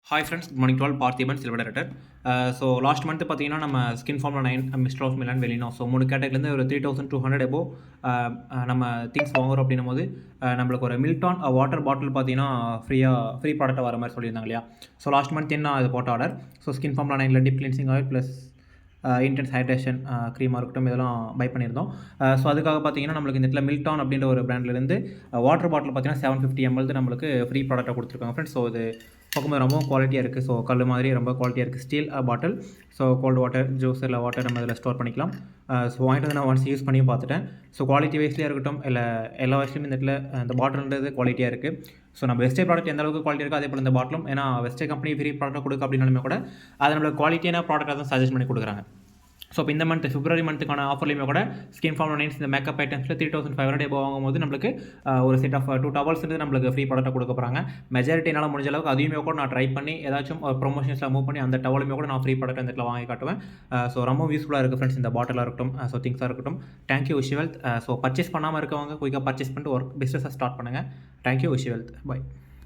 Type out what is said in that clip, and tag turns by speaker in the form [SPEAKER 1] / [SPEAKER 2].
[SPEAKER 1] Hi friends, good morning to all. Parthiban, silver director. So last month பார்த்தீங்கன்னா நம்ம skin formula 9, mister of Milan, வெலினோ, so 3 கேட்டகரிலேருந்து ஒரு 3200 above நம்ம திங்ஸ் வாங்குறோம் அப்படின்னும் போது நம்மளுக்கு ஒரு மில்டான் வாட்டர் பாட்டில் பார்த்தீங்கன்னா ஃப்ரீ ப்ராடக்ட்டாக வர மாதிரி சொல்லியிருந்தாங்க இல்லையா. ஸோ லாஸ்ட் மந்த் என்ன அது போட்ட order. So skin formula 9 deep cleansing oil plus intense hydration க்ரீமாக இருக்கட்டும், இதெல்லாம் பை பண்ணியிருந்தோம். ஸோ அதுக்காக பார்த்தீங்கன்னா நம்மளுக்கு இந்த இடத்துல மில்டான் அப்படின்ற ஒரு பிராண்ட்லேருந்து வாட்டர் பாட்டில் பார்த்தீங்கன்னா 750 ml நம்மளுக்கு ஃப்ரீ ப்ராடக்ட்டாக கொடுத்துருக்காங்க ஃப்ரெண்ட்ஸ். ஸோ இது பார்க்கும்போது ரொம்ப குவாலிட்டியாக இருக்குது. ஸோ கல் மாதிரி ரொம்ப குவாலிட்டியாக இருக்குது. ஸ்டீல் பாட்டில். ஸோ கோல்டு வாட்டர், ஜூஸ் இல்லை வாட்டர் நம்ம இதில் ஸ்டோர் பண்ணிக்கலாம். ஸோ வாங்கிட்டு வந்து நான் ஒன்ஸ் யூஸ் பண்ணியும் பார்த்துட்டேன். ஸோ குவாலிட்டி வைஸ்லேயே இருக்கட்டும், இல்லை எல்லா வயசுலையும் இந்த இடத்துல இந்த பாட்டில்ன்றது குவாலிட்டியாக இருக்குது. ஸோ நம்ம வெஸ்டே ப்ராடக்ட் எந்த அளவுக்கு குவாலிட்டி இருக்கோ அதே போல் இந்த பாட்டிலும், ஏன்னா வெஸ்டே கம்பெனி ஃப்ரீ ப்ராடக்ட் கொடுக்க அப்படின்னாலுமே கூட அது நம்மளுக்கு குவாலிட்டியான ப்ராடக்டாக தான் சஜஸ்ட் பண்ணி கொடுக்குறாங்க. ஸோ இப்போ இந்த மந்த் பிப்ரவரி மந்த்துக்கான ஆஃபர்லையுமே கூட ஸ்கின் ஃபார்முலா 9 இந்த மேக்கப் ஐட்டம்ஸில் 3500 எபோவ் வாங்கும்போது நம்மளுக்கு ஒரு செட் ஆஃப் 2 டவல்ஸ்ன்றது நம்மளுக்கு ஃப்ரீ ப்ராடக்டாக கொடுக்க போகிறாங்க. மெஜாரிட்டி என்னால் முடிஞ்ச அளவுக்கு அதையுமே கூட நான் ட்ரை பண்ணி ஏதாச்சும் ப்ரொமோஷன்ஸில் மூவ் பண்ணி அந்த டவலுமே கூட நான் ஃப்ரீ ப்ராடக்ட் அந்த இடத்துல வாங்கி காட்டுவேன். ஸோ ரொம்ப யூஸ்ஃபுல்லாக இருக்குது ஃப்ரெண்ட்ஸ், இந்த பாட்டிலாக இருக்கட்டும், ஸோ திங்ஸாக இருக்கட்டும். Thank you wish wealth. So purchase பண்ணாமல் இருக்கவங்க குயிக்காக பர்ச்சேஸ் பண்ணிட்டு பிஸ்னஸை ஸ்டார்ட் பண்ணுங்கள். Thank you wish wealth. பை.